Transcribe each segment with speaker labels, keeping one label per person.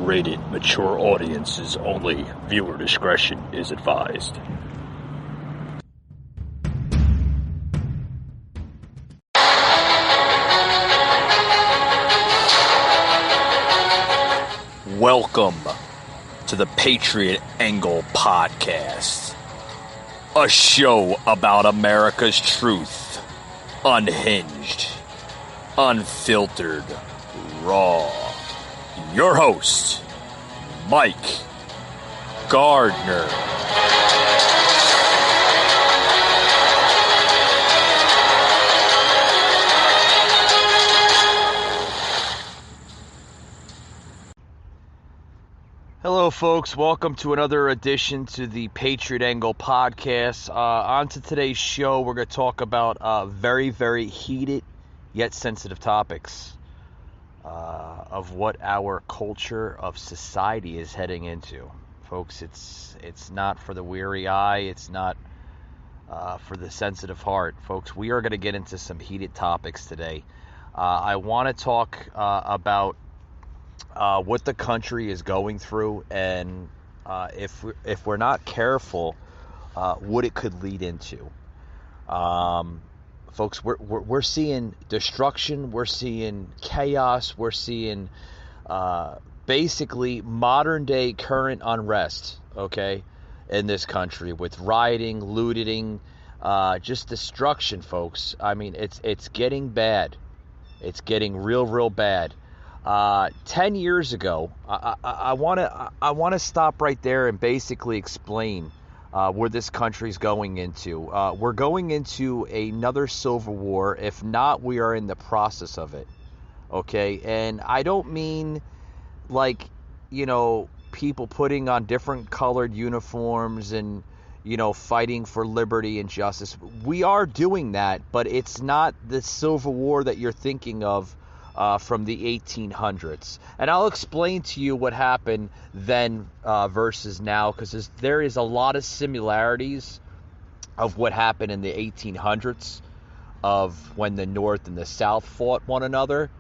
Speaker 1: rated mature audiences only. Viewer discretion is advised. Welcome to the Patriot Angle Podcast, a show about America's truth, unhinged, unfiltered, raw. Your host, Mike Gardner. Hello, folks. Welcome to another edition to the Patriot Angle Podcast. On to today's show, we're going to talk about very, very heated yet sensitive topics of what our culture of society is heading into. Folks, it's not for the weary eye. It's not for the sensitive heart. Folks, we are going to get into some heated topics today. I want to talk about what the country is going through, and if we're not careful, what it could lead into. Folks, we're seeing destruction, we're seeing chaos, we're seeing basically modern day current unrest, okay, in this country with rioting, looting, just destruction, folks. I mean, it's getting bad. It's getting real bad. 10 years ago, I want to stop right there and basically explain where this country's going into. We're going into another civil war. If not, we are in the process of it. Okay, and I don't mean like, people putting on different colored uniforms and, fighting for liberty and justice. We are doing that, but it's not the civil war that you're thinking of from the 1800s. And I'll explain to you what happened then versus now, because there is a lot of similarities of what happened in the 1800s of when the North and the South fought one another.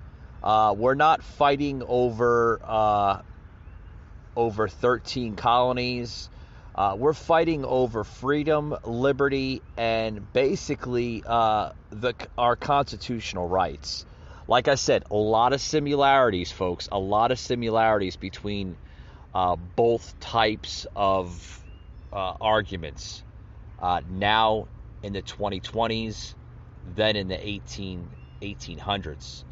Speaker 1: We're not fighting over 13 colonies. We're fighting over freedom, liberty, and basically our constitutional rights. Like I said, a lot of similarities, folks. A lot of similarities between both types of arguments. Now in the 2020s, then in the 1800s,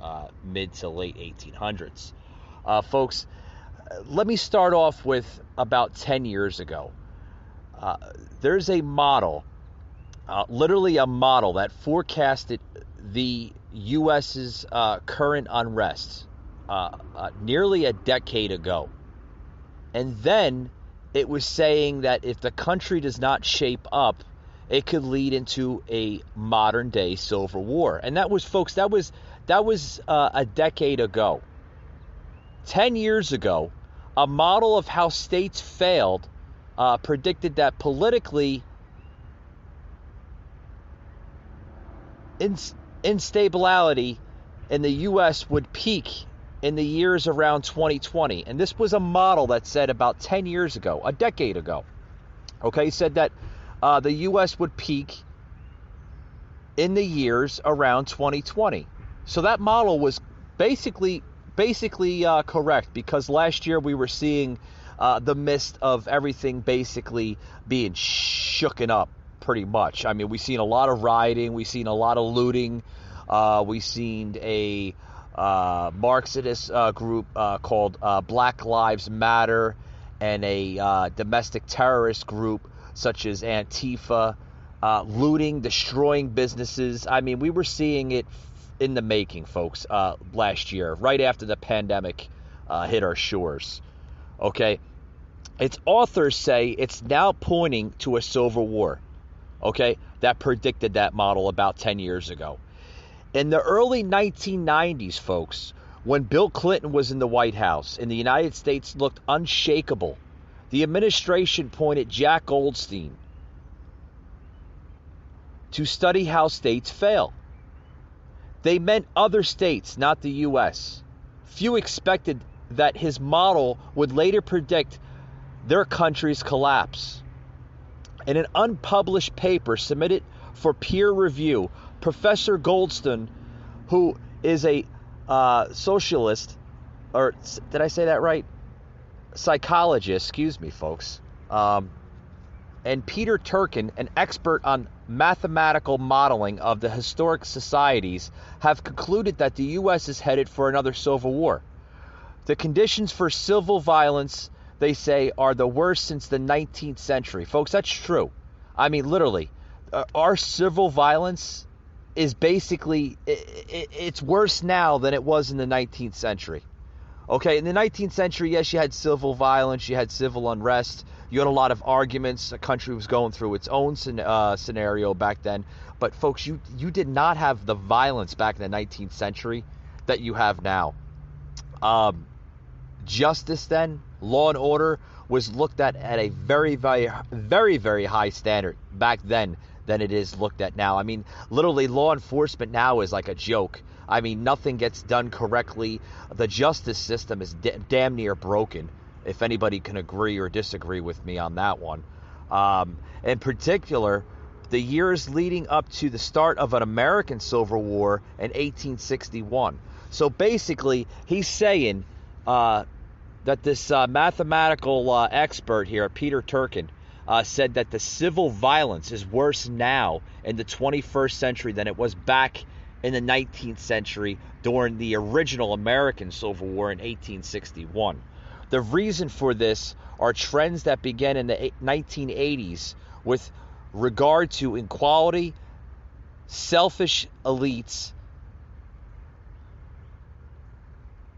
Speaker 1: mid to late 1800s. Folks, let me start off with about 10 years ago. There's a model, literally a model that forecasted the U.S.'s current unrest nearly a decade ago. And then it was saying that if the country does not shape up, it could lead into a modern day civil war. And that was, folks, that was a decade ago. 10 years ago, a model of how states failed predicted that politically instability in the U.S. would peak in the years around 2020. And this was a model that said about 10 years ago, a decade ago, okay, said that the U.S. would peak in the years around 2020. So that model was basically correct, because last year we were seeing the mist of everything basically being shooken up pretty much. I mean, we've seen a lot of rioting, we've seen a lot of looting, we've seen a Marxist group called Black Lives Matter, and a domestic terrorist group such as Antifa, looting, destroying businesses. I mean, we were seeing it in the making, folks, last year, right after the pandemic hit our shores. Okay? Its authors say it's now pointing to a civil war. Okay? That predicted that model about 10 years ago. In the early 1990s, folks, when Bill Clinton was in the White House and the United States looked unshakable, the administration appointed Jack Goldstein to study how states fail. They meant other states, not the U.S. Few expected that his model would later predict their country's collapse. In an unpublished paper submitted for peer review, Professor Goldstein, who is a socialist, or did I say that right? Psychologist, excuse me, folks, and Peter Turkin, an expert on mathematical modeling of the historic societies, have concluded that the U.S. is headed for another civil war. The conditions for civil violence, they say, are the worst since the 19th century. Folks, that's true. I mean, literally, our civil violence is basically, it's worse now than it was in the 19th century. Okay, in the 19th century, yes, you had civil violence, you had civil unrest, you had a lot of arguments, the country was going through its own scenario back then. But folks, you did not have the violence back in the 19th century that you have now. Justice then, law and order, was looked at a very, very, very, very high standard back then than it is looked at now. I mean, literally, law enforcement now is like a joke. I mean, nothing gets done correctly. The justice system is damn near broken, if anybody can agree or disagree with me on that one. In particular, the years leading up to the start of an American Civil War in 1861. So basically, he's saying that this mathematical expert here, Peter Turkin, said that the civil violence is worse now in the 21st century than it was back in the 19th century during the original American Civil War in 1861. The reason for this are trends that began in the 1980s with regard to inequality, selfish elites,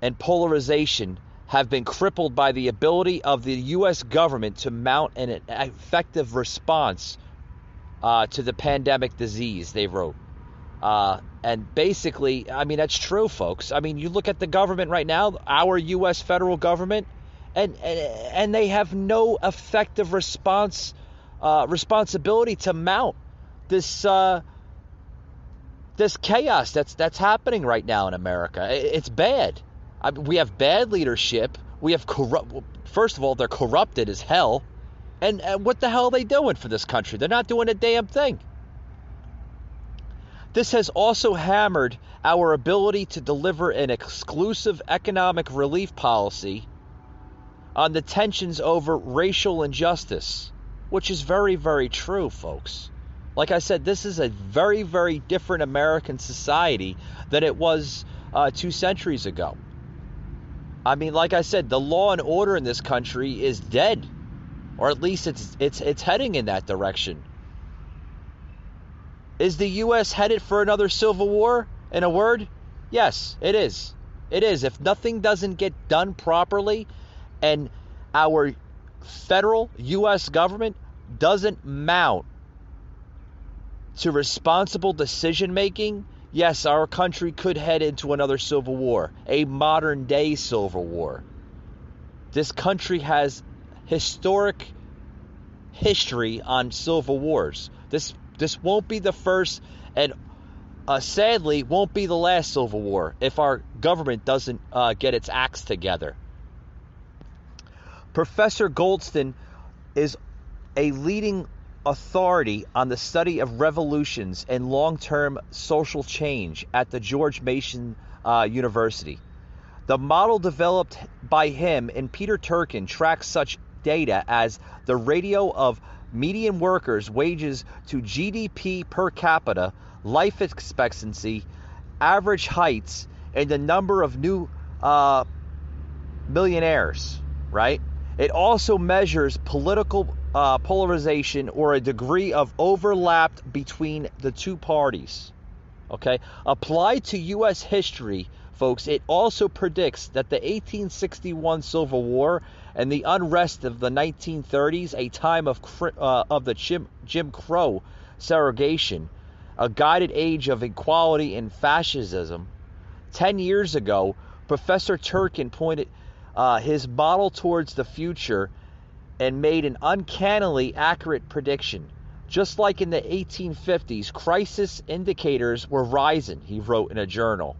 Speaker 1: and polarization have been crippled by the ability of the U.S. government to mount an effective response to the pandemic disease, they wrote. And basically, I mean, that's true, folks. I mean, you look at the government right now, our U.S. federal government, and they have no effective responsibility to mount this chaos that's happening right now in America. It's bad. I mean, we have bad leadership. We have first of all, they're corrupted as hell. And what the hell are they doing for this country? They're not doing a damn thing. This has also hammered our ability to deliver an exclusive economic relief policy on the tensions over racial injustice, which is very, very true, folks. Like I said, this is a very, very different American society than it was 2 centuries ago. I mean, like I said, the law and order in this country is dead, or at least it's heading in that direction. Is the U.S. headed for another civil war? In a word, yes, it is. It is. If nothing doesn't get done properly and our federal U.S. government doesn't mount to responsible decision making, yes, our country could head into another civil war, a modern day civil war. This country has historic history on civil wars. This won't be the first, and sadly won't be the last civil war if our government doesn't get its acts together. Professor Goldstein is a leading authority on the study of revolutions and long-term social change at the George Mason University. The model developed by him and Peter Turkin tracks such data as the ratio of median workers' wages to GDP per capita, life expectancy, average heights, and the number of new millionaires, right? It also measures political polarization or a degree of overlap between the two parties. Okay? Applied to U.S. history, folks, it also predicts that the 1861 Civil War and the unrest of the 1930s, a time of the Jim Crow segregation, a guided age of equality and fascism. 10 years ago, Professor Turkin pointed his model towards the future and made an uncannily accurate prediction. Just like in the 1850s, crisis indicators were rising, he wrote in a journal.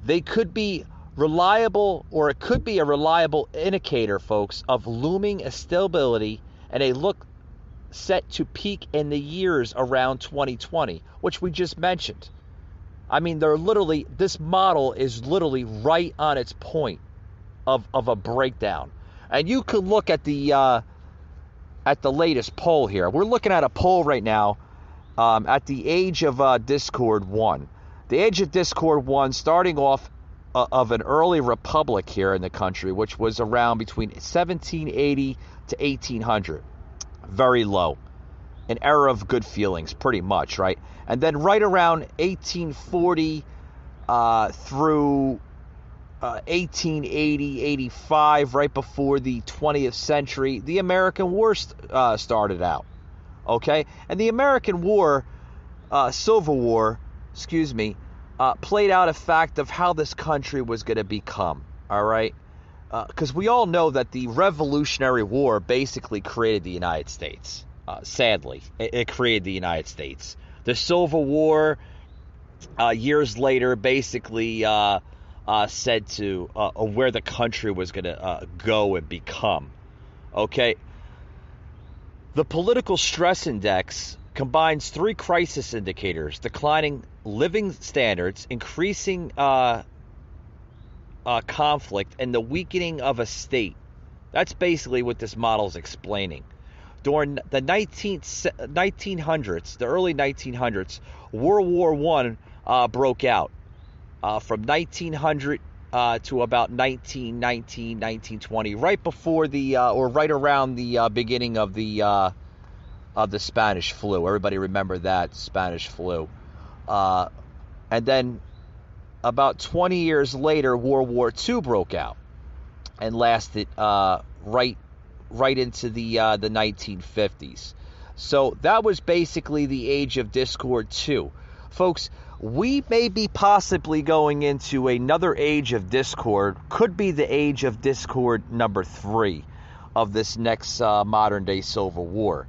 Speaker 1: They could be reliable, or it could be a reliable indicator, folks, of looming instability and a look set to peak in the years around 2020, which we just mentioned. I mean, this model is literally right on its point of a breakdown. And you could look at the latest poll here. We're looking at a poll right now at the age of Discord 1. The age of Discord 1, starting off of an early republic here in the country, which was around between 1780 to 1800. Very low. An era of good feelings, pretty much, right? And then right around 1840 through 1880, 85, right before the 20th century, the American War started out. Okay? And the American War, Civil War, played out a fact of how this country was going to become. All right? Because we all know that the Revolutionary War basically created the United States. Sadly, it created the United States. The Civil War, years later, basically said to where the country was going to go and become. Okay? The political stress index combines three crisis indicators: declining living standards, increasing conflict, and the weakening of a state. That's basically what this model is explaining. During the 1900s, the early 1900s, World War I broke out. From 1900 to about 1919, 1920, right before or right around the beginning of the Spanish flu. Everybody remember that Spanish flu. And then about 20 years later, World War II broke out and lasted right into the 1950s. So that was basically the age of Discord 2. Folks, we may be possibly going into another age of Discord. Could be the age of Discord number 3 of this next modern day Civil War.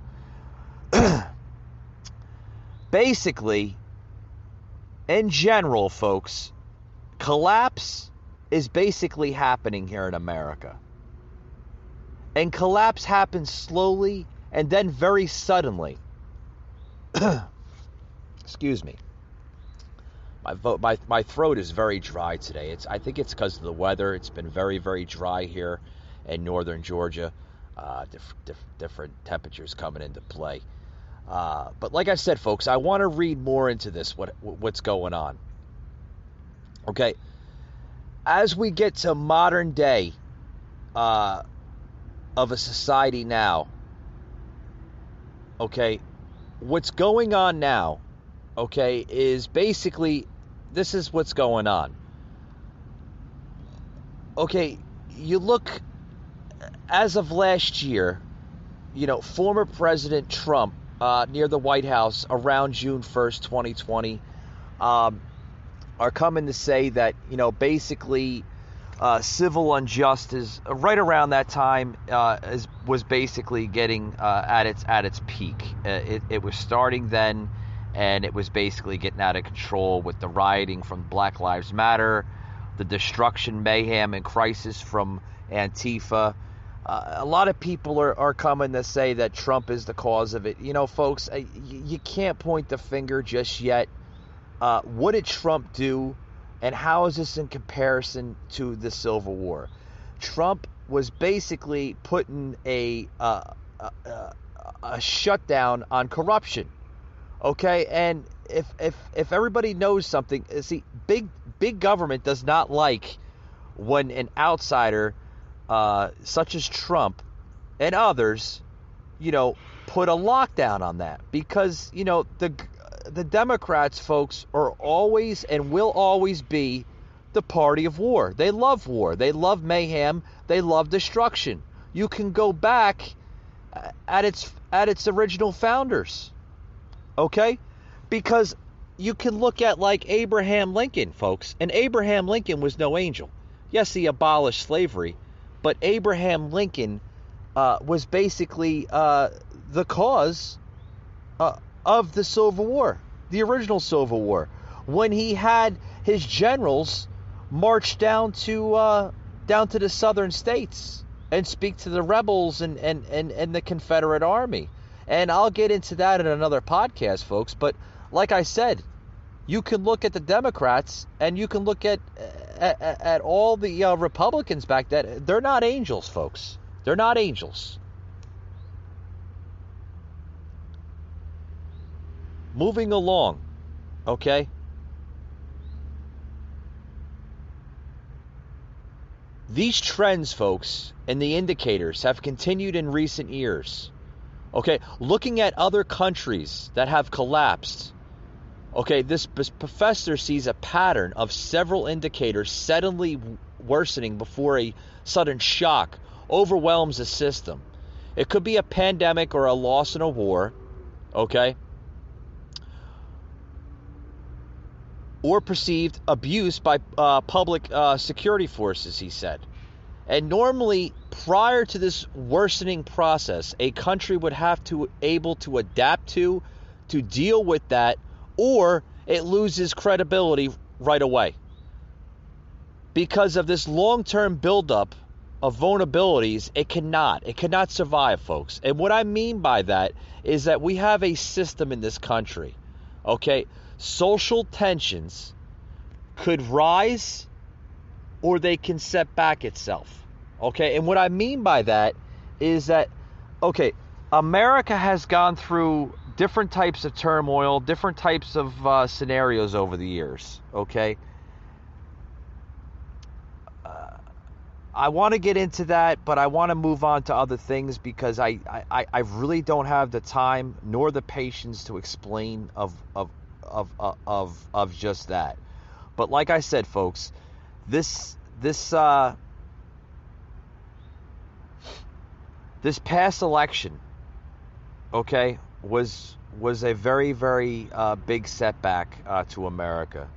Speaker 1: Basically, in general, folks, collapse is basically happening here in America. And collapse happens slowly and then very suddenly. Excuse me. My throat is very dry today. I think it's because of the weather. It's been very, very dry here in northern Georgia. Different temperatures coming into play. But like I said, folks, I want to read more into this, what's going on. Okay. As we get to modern day of a society now, okay, what's going on now, okay, is basically, this is what's going on. Okay, you look, as of last year, former President Trump, near the White House around June 1st, 2020, are coming to say that, basically, civil injustice right around that time was basically getting at its peak. It was starting then, and it was basically getting out of control with the rioting from Black Lives Matter, the destruction, mayhem, and crisis from Antifa. A lot of people are coming to say that Trump is the cause of it. Folks, you can't point the finger just yet. What did Trump do, and how is this in comparison to the Civil War? Trump was basically putting a shutdown on corruption. Okay, and if everybody knows something, see, big government does not like when an outsider, such as Trump and others, put a lockdown on that, because the Democrats, folks, are always and will always be the party of war. They love war. They love mayhem. They love destruction. You can go back at its original founders. Okay? Because you can look at like Abraham Lincoln, folks. And Abraham Lincoln was no angel. Yes, he abolished slavery, but Abraham Lincoln was basically the cause of the Civil War, the original Civil War, when he had his generals march down to the southern states and speak to the rebels and the Confederate Army. And I'll get into that in another podcast, folks. But like I said, you can look at the Democrats and you can look at all the Republicans back then. They're not angels, folks. They're not angels. Moving along, okay? These trends, folks, and the indicators have continued in recent years. Okay, looking at other countries that have collapsed. Okay, this professor sees a pattern of several indicators suddenly worsening before a sudden shock overwhelms the system. It could be a pandemic or a loss in a war, okay? Or perceived abuse by public security forces, he said. And normally, prior to this worsening process, a country would have to able to adapt to deal with that, or it loses credibility right away. Because of this long-term buildup of vulnerabilities, it cannot survive, folks. And what I mean by that is that we have a system in this country, okay? Social tensions could rise or they can set back itself, okay? And what I mean by that is that, okay, America has gone through different types of turmoil, different types of scenarios over the years, okay? I want to get into that, but I want to move on to other things because I really don't have the time nor the patience to explain of just that. But like I said, folks, this past election, okay, was a very, very big setback to America.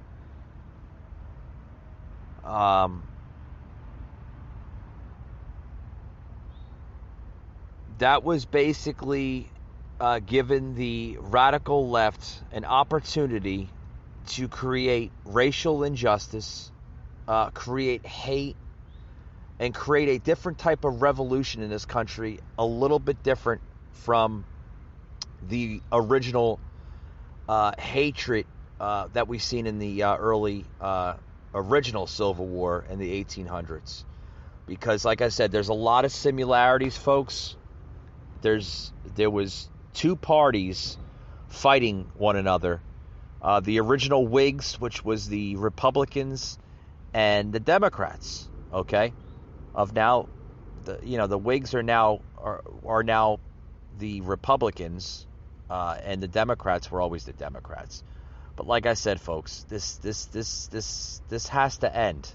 Speaker 1: That was basically given the radical left an opportunity to create racial injustice, create hate, and create a different type of revolution in this country, a little bit different from the original hatred that we've seen in the early original Civil War in the 1800s. Because, like I said, there's a lot of similarities, folks. There was two parties fighting one another. The original Whigs, which was the Republicans, and the Democrats. Okay, of now, the Whigs are now the Republicans, and the Democrats were always the Democrats. But like I said, folks, this has to end.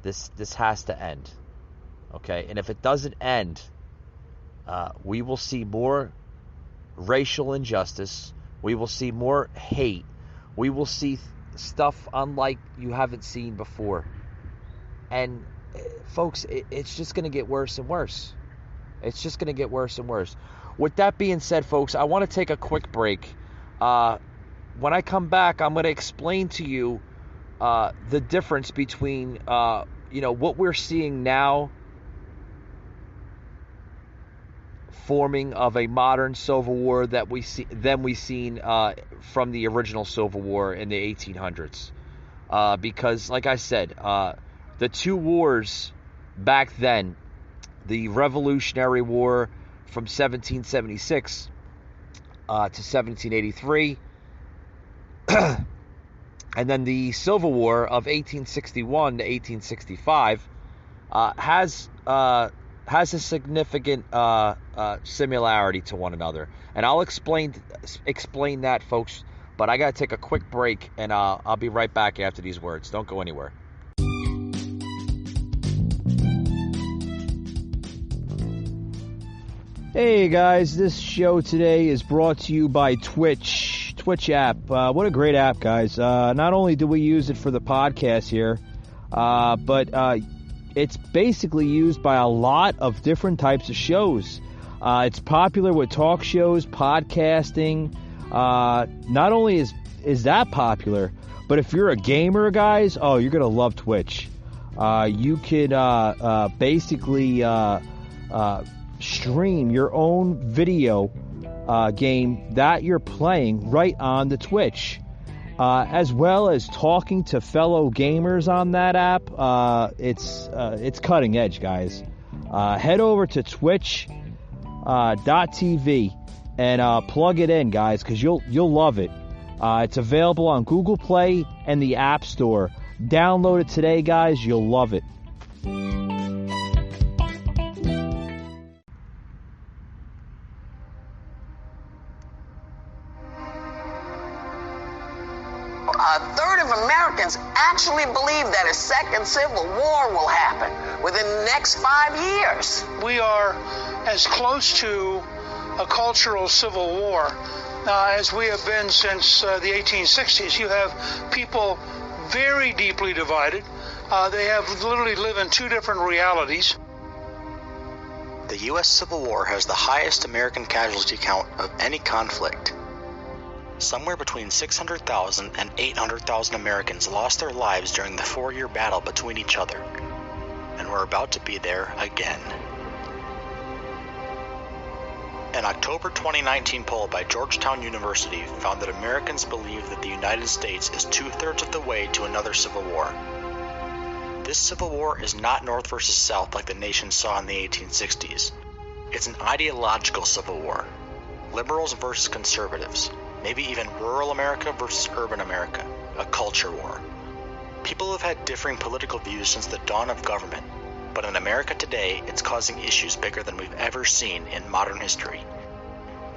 Speaker 1: This has to end. Okay, and if it doesn't end, we will see more racial injustice. We will see more hate. We will see stuff unlike you haven't seen before. And folks, it's just going to get worse and worse. It's just going to get worse and worse. With that being said, folks, I want to take a quick break. When I come back, I'm going to explain to you the difference between what we're seeing now, forming of a modern Civil War that we seen from the original Civil War in the 1800s. Because, like I said, the two wars back then, the Revolutionary War from 1776 to 1783, and then the Civil War of 1861 to 1865 has a significant similarity to one another, and I'll explain that, folks. But I gotta take a quick break, and I'll be right back after these words. Don't go anywhere. Hey guys, this show today is brought to you by Twitch app. What a great app, guys. Not only do we use it for the podcast here, but it's basically used by a lot of different types of shows. It's popular with talk shows, podcasting. Not only is that popular, But if you're a gamer, guys, oh, you're going to love Twitch. You can basically stream your own video game that you're playing right on the Twitch, as well as talking to fellow gamers on that app. It's cutting edge, guys. Head over to twitch.tv and plug it in, guys, because you'll love it. It's available on Google Play and the App Store. Download it today, guys. You'll love it.
Speaker 2: A third of Americans actually believe that a second civil war will happen within the next 5 years.
Speaker 3: We are as close to a cultural civil war as we have been since the 1860s. You have people very deeply divided. They have literally live in two different realities.
Speaker 4: The U.S. Civil War has the highest American casualty count of any conflict. Somewhere between 600,000 and 800,000 Americans lost their lives during the 4-year battle between each other, and we're about to be there again. An October 2019 poll by Georgetown University found that Americans believe that the United States is 2/3 of the way to another civil war. This civil war is not North versus South like the nation saw in the 1860s. It's an ideological civil war. Liberals versus conservatives. Maybe even rural America versus urban America. A culture war. People have had differing political views since the dawn of government. But in America today, it's causing issues bigger than we've ever seen in modern history.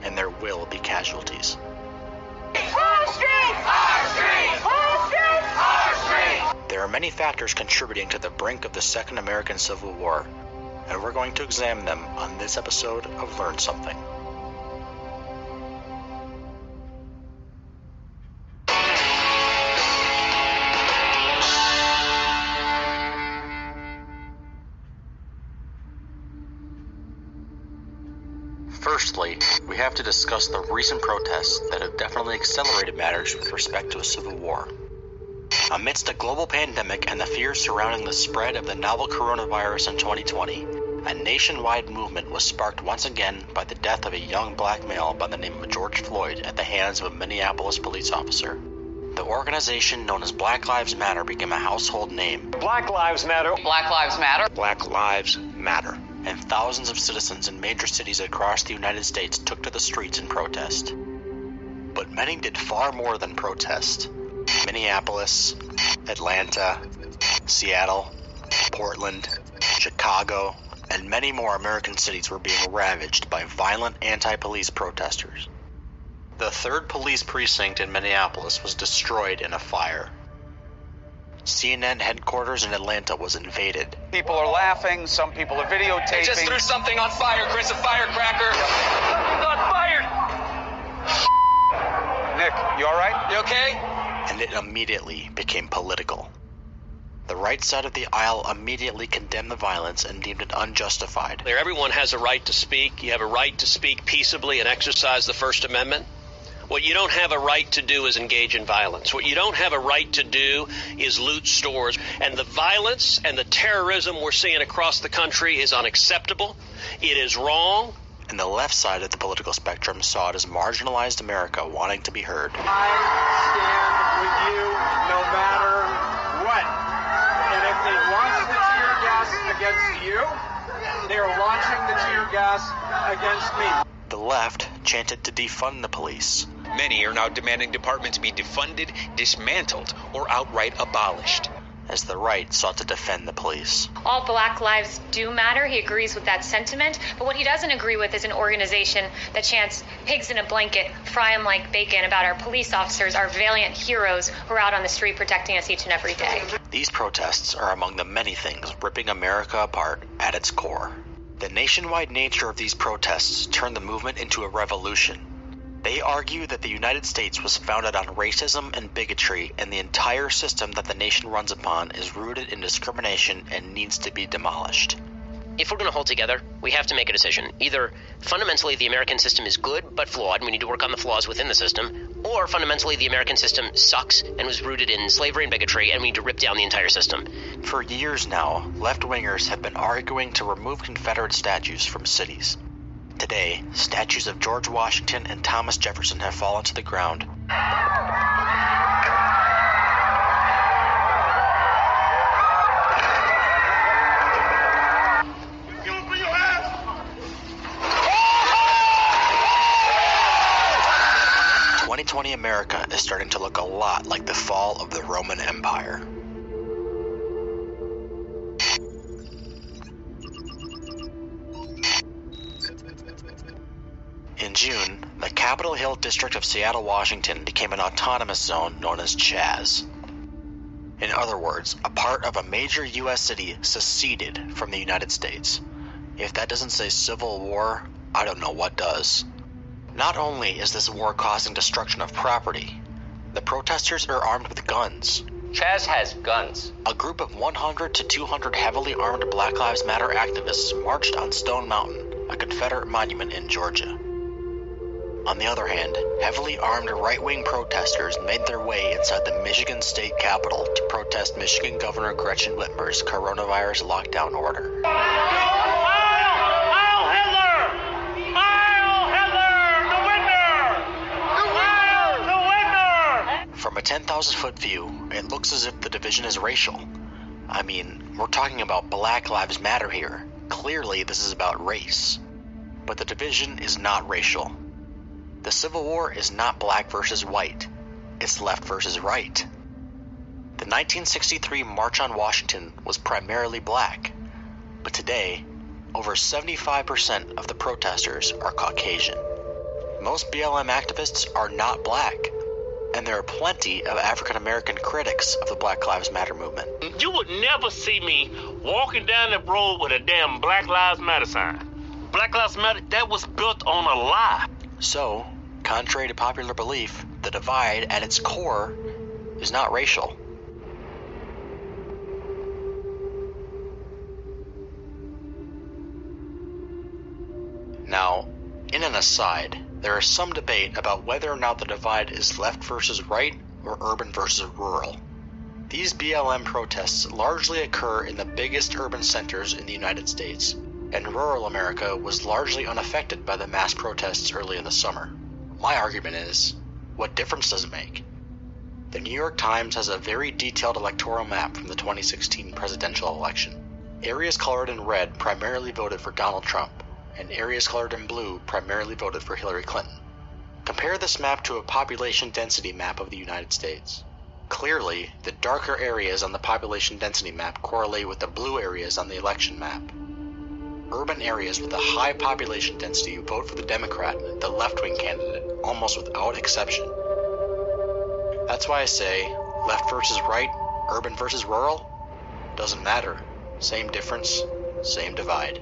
Speaker 4: And there will be casualties.
Speaker 2: Our street! Our street! Our street! Our street!
Speaker 4: There are many factors contributing to the brink of the Second American Civil War, and we're going to examine them on this episode of Learn Something. Firstly, we have to discuss the recent protests that have definitely accelerated matters with respect to a civil war. Amidst a global pandemic and the fears surrounding the spread of the novel coronavirus in 2020, a nationwide movement was sparked once again by the death of a young black male by the name of George Floyd at the hands of a Minneapolis police officer. The organization known as Black Lives Matter became a household name.
Speaker 5: Black Lives Matter.
Speaker 2: Black Lives Matter.
Speaker 4: Black Lives Matter. And thousands of citizens in major cities across the United States took to the streets in protest. But many did far more than protest. Minneapolis, Atlanta, Seattle, Portland, Chicago, and many more American cities were being ravaged by violent anti-police protesters. The 3rd Police Precinct in Minneapolis was destroyed in a fire. CNN headquarters in Atlanta was invaded.
Speaker 5: People are laughing, some people are videotaping.
Speaker 6: They just threw something on fire, Chris, a firecracker. Something's on fire.
Speaker 5: Nick, you all right?
Speaker 6: You okay?
Speaker 4: And it immediately became political. The right side of the aisle immediately condemned the violence and deemed it unjustified.
Speaker 6: Everyone has a right to speak. You have a right to speak peaceably and exercise the First Amendment. What you don't have a right to do is engage in violence. What you don't have a right to do is loot stores. And the violence and the terrorism we're seeing across the country is unacceptable. It is wrong.
Speaker 4: And the left side of the political spectrum saw it as marginalized America wanting to be heard.
Speaker 7: I stand with you no matter what. And if they launch the tear gas against you, they are launching the tear gas against me.
Speaker 4: The left chanted to defund the police.
Speaker 8: Many are now demanding departments be defunded, dismantled, or outright abolished.
Speaker 4: As the right sought to defend the police.
Speaker 9: All Black lives do matter. He agrees with that sentiment. But what he doesn't agree with is an organization that chants pigs in a blanket, fry them like bacon about our police officers, our valiant heroes who are out on the street protecting us each and every day.
Speaker 4: These protests are among the many things ripping America apart at its core. The nationwide nature of these protests turned the movement into a revolution. They argue that the United States was founded on racism and bigotry, and the entire system that the nation runs upon is rooted in discrimination and needs to be demolished.
Speaker 10: If we're going to hold together, we have to make a decision. Either fundamentally the American system is good but flawed, and we need to work on the flaws within the system, or fundamentally the American system sucks and was rooted in slavery and bigotry, and we need to rip down the entire system.
Speaker 4: For years now, left-wingers have been arguing to remove Confederate statues from cities. Today, statues of George Washington and Thomas Jefferson have fallen to the ground. 2020 America is starting to look a lot like the fall of the Roman Empire. In June, the Capitol Hill district of Seattle, Washington became an autonomous zone known as Chaz. In other words, a part of a major U.S. city seceded from the United States. If that doesn't say civil war, I don't know what does. Not only is this war causing destruction of property, the protesters are armed with guns.
Speaker 11: Chaz has guns.
Speaker 4: A group of 100 to 200 heavily armed Black Lives Matter activists marched on Stone Mountain, a Confederate monument in Georgia. On the other hand, heavily armed right-wing protesters made their way inside the Michigan state capitol to protest Michigan Governor Gretchen Whitmer's coronavirus lockdown order. From a 10,000-foot view, it looks as if the division is racial. I mean, we're talking about Black Lives Matter here. Clearly, this is about race. But the division is not racial. The Civil War is not black versus white. It's left versus right. The 1963 March on Washington was primarily black. But today, over 75% of the protesters are Caucasian. Most BLM activists are not black. And there are plenty of African American critics of the Black Lives Matter movement.
Speaker 12: You would never see me walking down the road with a damn Black Lives Matter sign. Black Lives Matter, that was built on a lie.
Speaker 4: So, contrary to popular belief, the divide at its core is not racial. Now, in an aside, there is some debate about whether or not the divide is left versus right or urban versus rural. These BLM protests largely occur in the biggest urban centers in the United States, and rural America was largely unaffected by the mass protests early in the summer. My argument is, what difference does it make? The New York Times has a very detailed electoral map from the 2016 presidential election. Areas colored in red primarily voted for Donald Trump, and areas colored in blue primarily voted for Hillary Clinton. Compare this map to a population density map of the United States. Clearly, the darker areas on the population density map correlate with the blue areas on the election map. Urban areas with a high population density vote for the Democrat, the left-wing candidate, almost without exception. That's why I say, left versus right, urban versus rural, doesn't matter. Same difference, same divide.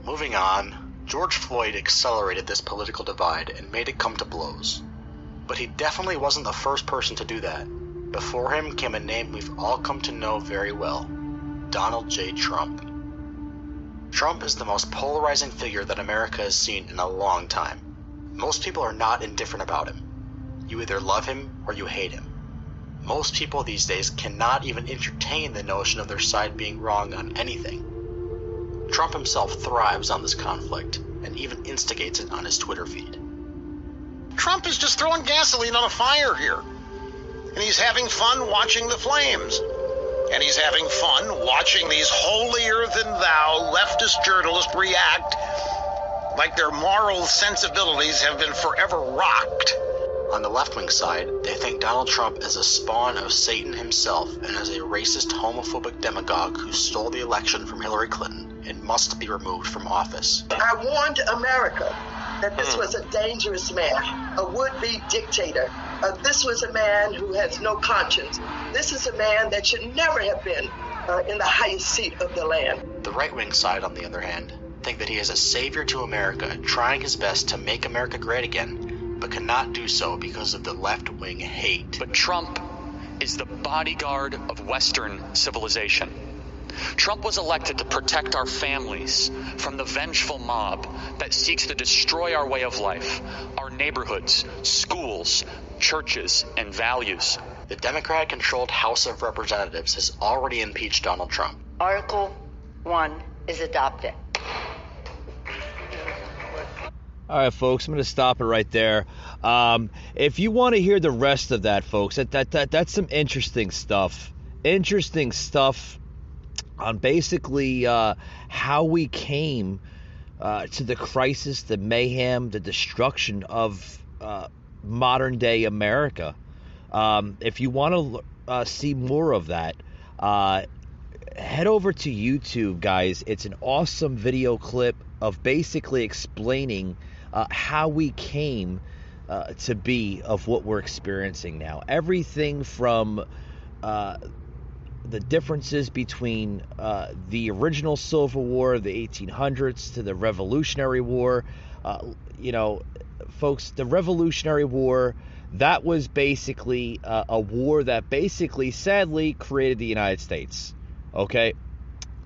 Speaker 4: Moving on, George Floyd accelerated this political divide and made it come to blows. But he definitely wasn't the first person to do that. Before him came a name we've all come to know very well, Donald J. Trump. Trump is the most polarizing figure that America has seen in a long time. Most people are not indifferent about him. You either love him or you hate him. Most people these days cannot even entertain the notion of their side being wrong on anything. Trump himself thrives on this conflict, and even instigates it on his Twitter feed.
Speaker 13: Trump is just throwing gasoline on a fire here. And he's having fun watching the flames. And he's having fun watching these holier-than-thou leftist journalists react like their moral sensibilities have been forever rocked.
Speaker 4: On the left-wing side, they think Donald Trump is a spawn of Satan himself and is a racist, homophobic demagogue who stole the election from Hillary Clinton and must be removed from office.
Speaker 14: I warned America that this was a dangerous man, a would-be dictator. This was a man who has no conscience. This is a man that should never have been in the highest seat of the land.
Speaker 4: The right-wing side, on the other hand, think that he is a savior to America, trying his best to make America great again, but cannot do so because of the left-wing hate.
Speaker 11: But Trump
Speaker 15: is the bodyguard of Western civilization. Trump was elected to protect our families from the vengeful mob that seeks to destroy our way of life, our neighborhoods, schools, churches, and values.
Speaker 4: The Democrat-controlled House of Representatives has already impeached Donald Trump.
Speaker 16: Article 1 is adopted.
Speaker 1: All right, folks, I'm going to stop it right there. If you want to hear the rest of that, folks, that's some interesting stuff. Interesting stuff on basically how we came to the crisis, the mayhem, the destruction of modern-day America. If you want to see more of that, head over to YouTube, guys. It's an awesome video clip of basically explaining how we came to be of what we're experiencing now. Everything from the differences between the original Civil War, the 1800s, to the Revolutionary War. Folks, the Revolutionary War, that was basically a war that basically, sadly, created the United States. Okay?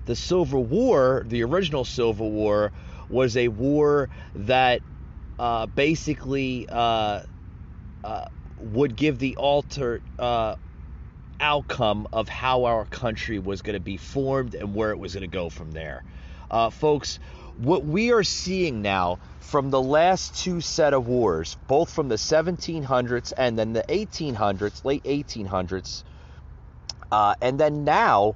Speaker 1: The Civil War, the original Civil War, was a war that basically would give the altered outcome of how our country was going to be formed and where it was going to go from there. Folks, what we are seeing now from the last two set of wars, both from the 1700s and then the 1800s, late 1800s, and then now,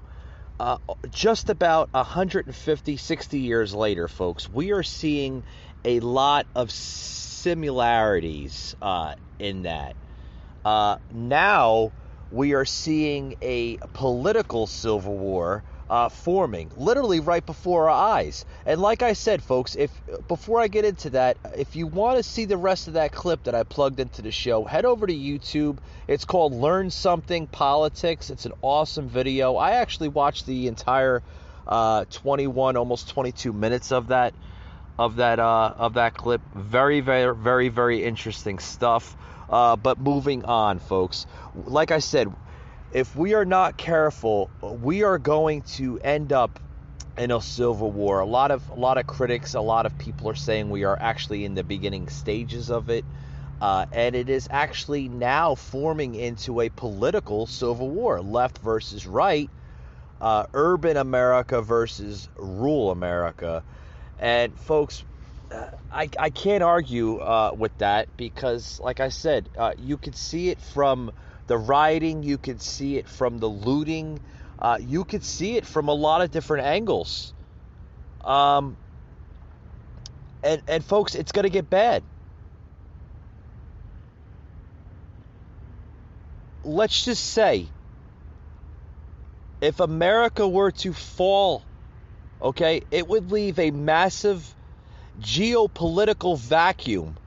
Speaker 1: just about 150, 60 years later, folks, we are seeing a lot of similarities in that. Now we are seeing a political civil war forming literally right before our eyes. And like I said, folks, before I get into that, if you want to see the rest of that clip that I plugged into the show, head over to YouTube. It's called Learn Something Politics. It's an awesome video. I actually watched the entire 21, almost 22 minutes of that clip. Very, very, very, very interesting stuff. But moving on, folks. Like I said, if we are not careful, we are going to end up in a civil war. A lot of critics, a lot of people are saying we are actually in the beginning stages of it, and it is actually now forming into a political civil war, left versus right, urban America versus rural America. And folks, I can't argue with that because, like I said, you could see it from the rioting, you could see it from the looting, you could see it from a lot of different angles. And folks, it's going to get bad. Let's just say, if America were to fall, okay, it would leave a massive geopolitical vacuum,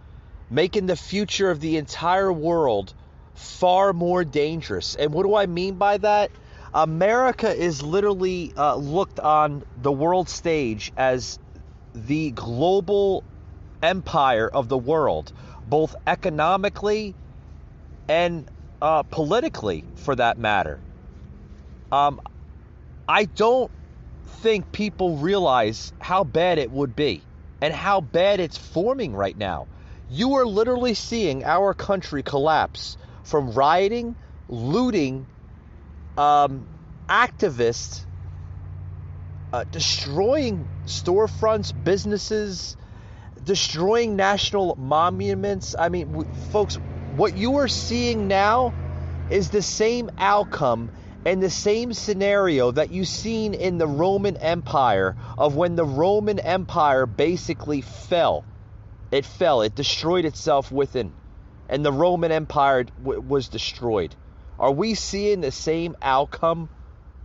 Speaker 1: making the future of the entire world far more dangerous. And what do I mean by that? America is literally looked on the world stage as the global empire of the world, both economically and politically, for that matter. I don't think people realize how bad it would be and how bad it's forming right now. You are literally seeing our country collapse from rioting, looting, activists, destroying storefronts, businesses, destroying national monuments. I mean, folks, what you are seeing now is the same outcome and the same scenario that you seen in the Roman Empire, of when the Roman Empire basically fell. It fell. It destroyed itself within. And the Roman Empire was destroyed. Are we seeing the same outcome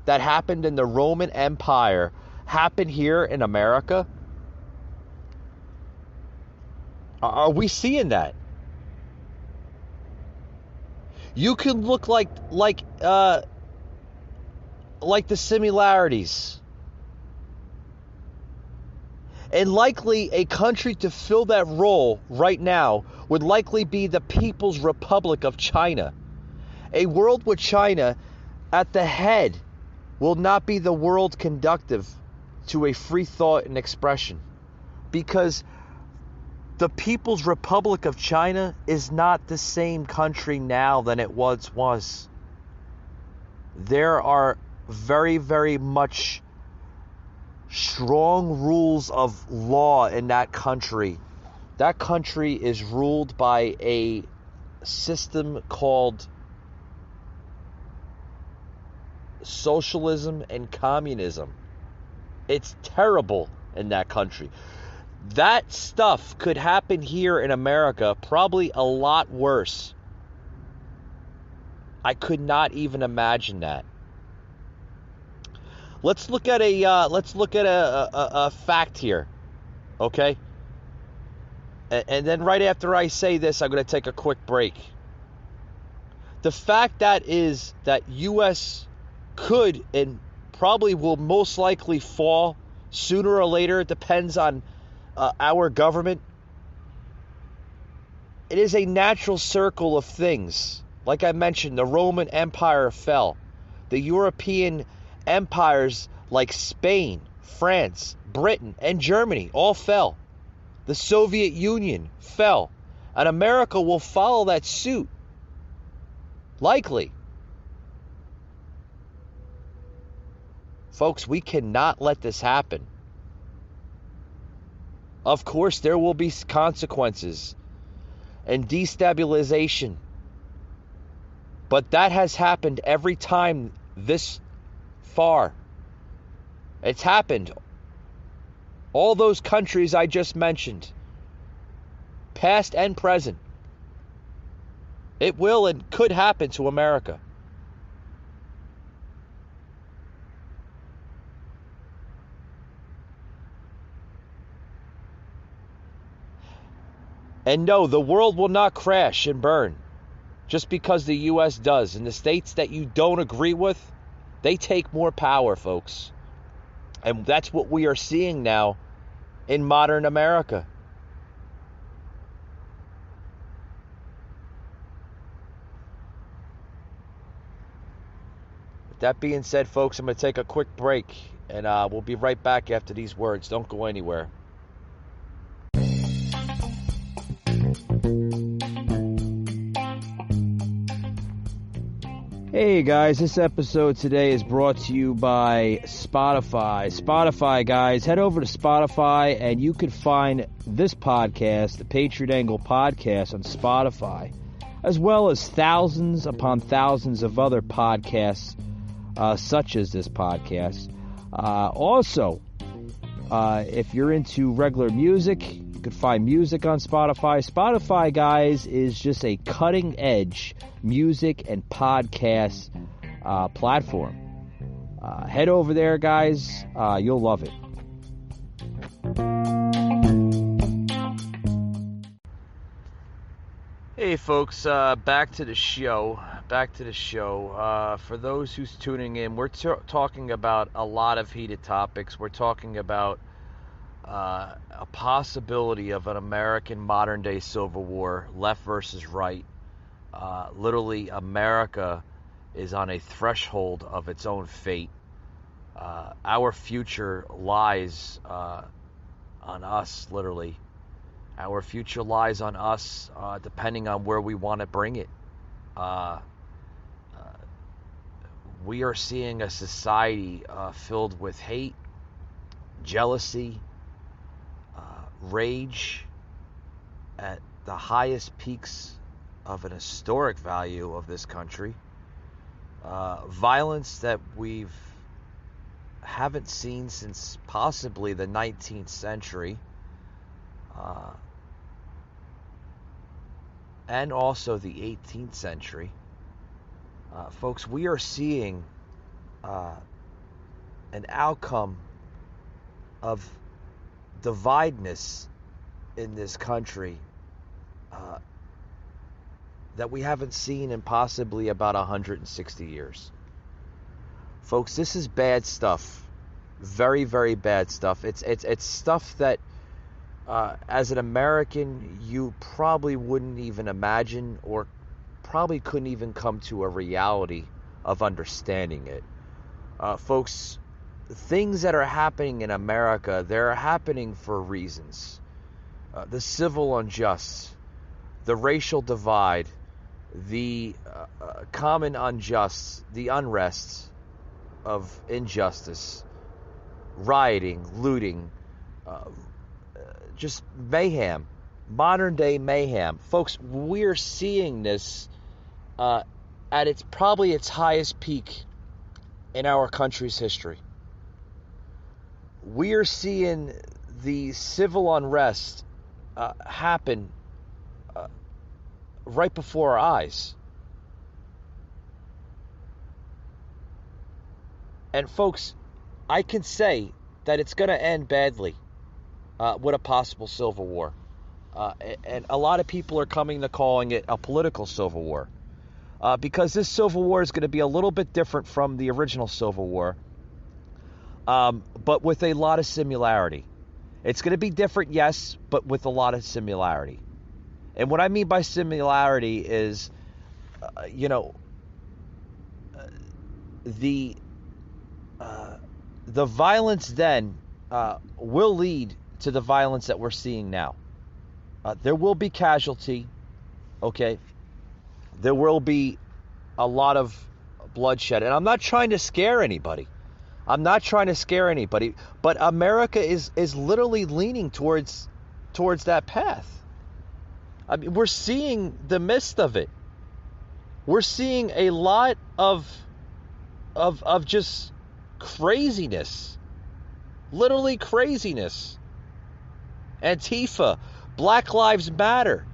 Speaker 1: that happened in the Roman Empire happen here in America? Are we seeing that? You can look like the similarities. And likely a country to fill that role right now would likely be the People's Republic of China. A world with China at the head will not be the world conducive to a free thought and expression, because the People's Republic of China is not the same country now than it once was. There are very, very much strong rules of law in that country. That country is ruled by a system called socialism and communism. It's terrible in that country. That stuff could happen here in America, probably a lot worse. I could not even imagine that. Let's look at a fact here, okay? And then right after I say this, I'm going to take a quick break. The fact that is that U.S. could and probably will most likely fall sooner or later. It depends on our government. It is a natural circle of things. Like I mentioned, the Roman Empire fell. The European empires like Spain, France, Britain, and Germany all fell. The Soviet Union fell. And America will follow that suit. Likely. Folks, we cannot let this happen. Of course, there will be consequences and destabilization. But that has happened every time this far. It's happened. All those countries I just mentioned, past and present. It will and could happen to America. And no, the world will not crash and burn just because the U.S. does. And the states that you don't agree with, they take more power, folks. And that's what we are seeing now in modern America. With that being said, folks, I'm going to take a quick break. And we'll be right back after these words. Don't go anywhere. Hey guys, this episode today is brought to you by Spotify. Spotify, guys, head over to Spotify and you can find this podcast, the Patriot Angle Podcast, on Spotify, as well as thousands upon thousands of other podcasts such as this podcast. Also, if you're into regular music, you can find music on Spotify. Spotify, guys, is just a cutting-edge music and podcast platform. Head over there, guys. You'll love it. Hey, folks. Back to the show. For those who's tuning in, we're talking about a lot of heated topics. We're talking about a possibility of an American modern-day civil war, left versus right. Literally, America is on a threshold of its own fate. Our future lies on us, literally. Our future lies on us, depending on where we want to bring it. We are seeing a society filled with hate, jealousy, rage at the highest peaks of an historic value of this country. Violence that we haven't seen since possibly the 19th century. And also the 18th century. Folks, we are seeing an outcome of divideness in this country that we haven't seen in possibly about 160 years. Folks, this is bad stuff. Very, very bad stuff. It's stuff that as an American you probably wouldn't even imagine or probably couldn't even come to a reality of understanding it. Folks, things that are happening in America, they're happening for reasons. The civil unjust, the racial divide, the common unjust, the unrest of injustice, rioting, looting, just mayhem, modern day mayhem. Folks, we're seeing this at its highest peak in our country's history. We are seeing the civil unrest happen right before our eyes. And folks, I can say that it's going to end badly with a possible civil war. And a lot of people are coming to calling it a political civil war. Because this civil war is going to be a little bit different from the original civil war. But with a lot of similarity. It's going to be different, yes, but with a lot of similarity. And what I mean by similarity is, the violence then will lead to the violence that we're seeing now. There will be casualty, okay? There will be a lot of bloodshed. And I'm not trying to scare anybody. But America is literally leaning towards that path. I mean, we're seeing the midst of it. We're seeing a lot of just craziness. Literally craziness. Antifa, Black Lives Matter.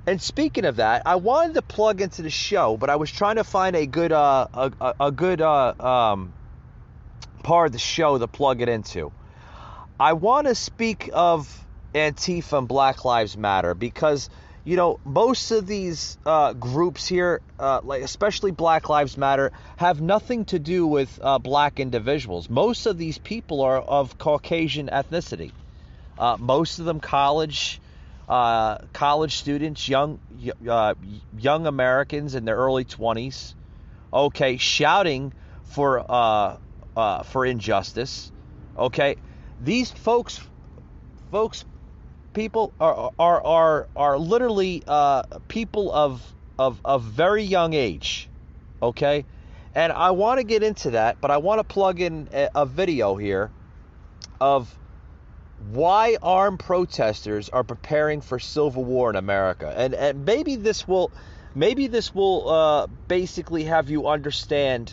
Speaker 1: And speaking of that, I wanted to plug into the show, but I was trying to find a good part of the show to plug it into. I want to speak of Antifa and Black Lives Matter because, most of these groups here, like especially Black Lives Matter, have nothing to do with black individuals. Most of these people are of Caucasian ethnicity. Most of them college students, young Americans in their early 20s, okay, shouting for injustice, okay. These people are literally people of very young age, okay. And I want to get into that, but I want to plug in a video here of why armed protesters are preparing for civil war in America, and maybe this will basically have you understand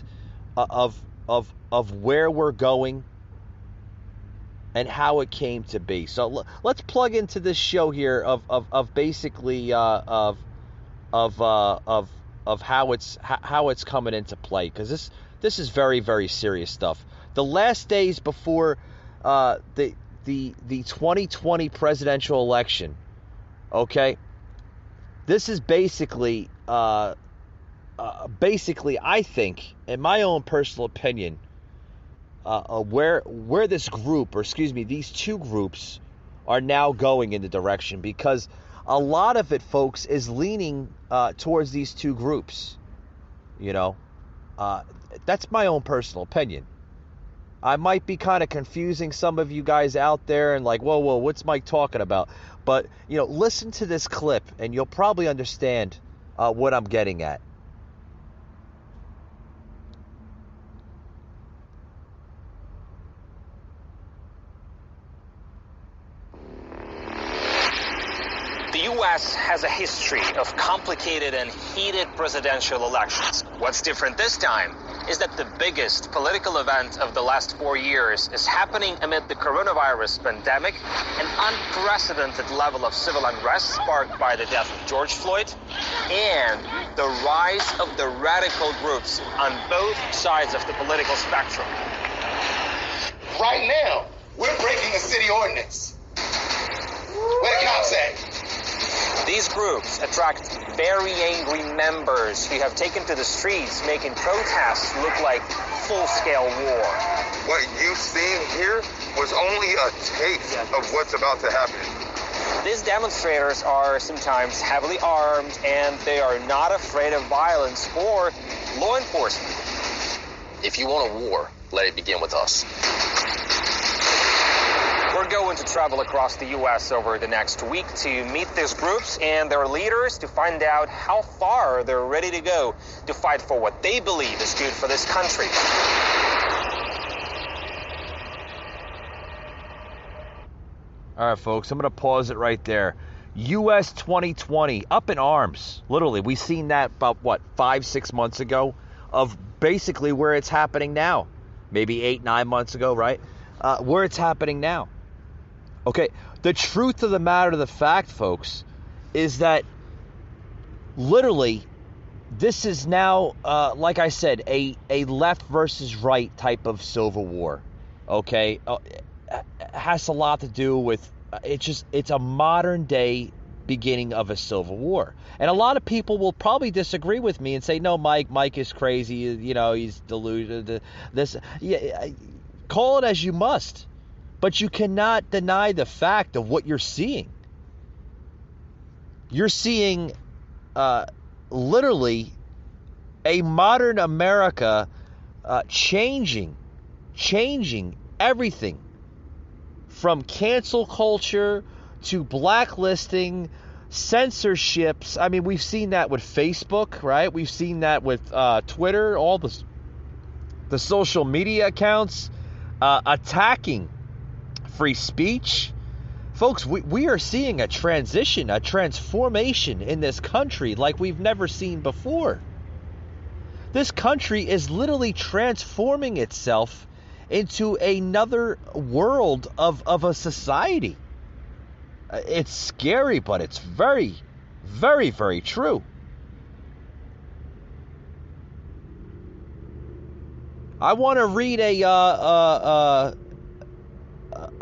Speaker 1: of where we're going and how it came to be. So let's plug into this show here of basically of how it's coming into play, because this is very, very serious stuff. The last days before the 2020 presidential election, okay, this is basically I think, in my own personal opinion, where this group, or excuse me, these two groups are now going in the direction, because a lot of it, folks, is leaning towards these two groups. That's my own personal opinion. I might be kind of confusing some of you guys out there and like, whoa, what's Mike talking about? But, listen to this clip and you'll probably understand what I'm getting at.
Speaker 17: The U.S. has a history of complicated and heated presidential elections. What's different this time is that the biggest political event of the last 4 years is happening amid the coronavirus pandemic, an unprecedented level of civil unrest sparked by the death of George Floyd, and the rise of the radical groups on both sides of the political spectrum.
Speaker 18: Right now, we're breaking a city ordinance. What the cops say?
Speaker 17: These groups attract very angry members who have taken to the streets, making protests look like full-scale war.
Speaker 18: What you've seen here
Speaker 19: was only a taste of what's about to happen.
Speaker 17: These demonstrators are sometimes heavily armed, and they are not afraid of violence or law enforcement.
Speaker 20: If you want a war, let it begin with us.
Speaker 17: We're going to travel across the U.S. over the next week to meet these groups and their leaders to find out how far they're ready to go to fight for what they believe is good for this country.
Speaker 1: All right, folks, I'm going to pause it right there. U.S. 2020, up in arms. Literally, we seen that about, 5-6 months ago of basically where it's happening now. Maybe 8-9 months ago, right? Where it's happening now. Okay, the truth of the matter, the fact, folks, is that literally this is now, like I said, a left versus right type of civil war. Okay? Has a lot to do with it's a modern day beginning of a civil war. And a lot of people will probably disagree with me and say, no, Mike is crazy, you know, he's deluded, this, yeah, call it as you must, but you cannot deny the fact of what you're seeing. You're seeing literally a modern America changing everything. From cancel culture to blacklisting, censorships. I mean, we've seen that with Facebook, right? We've seen that with Twitter, all the social media accounts attacking free speech. Folks, we are seeing a transition, a transformation in this country like we've never seen before. This country is literally transforming itself into another world of a society. It's scary, but it's very, very, very true. I want to read a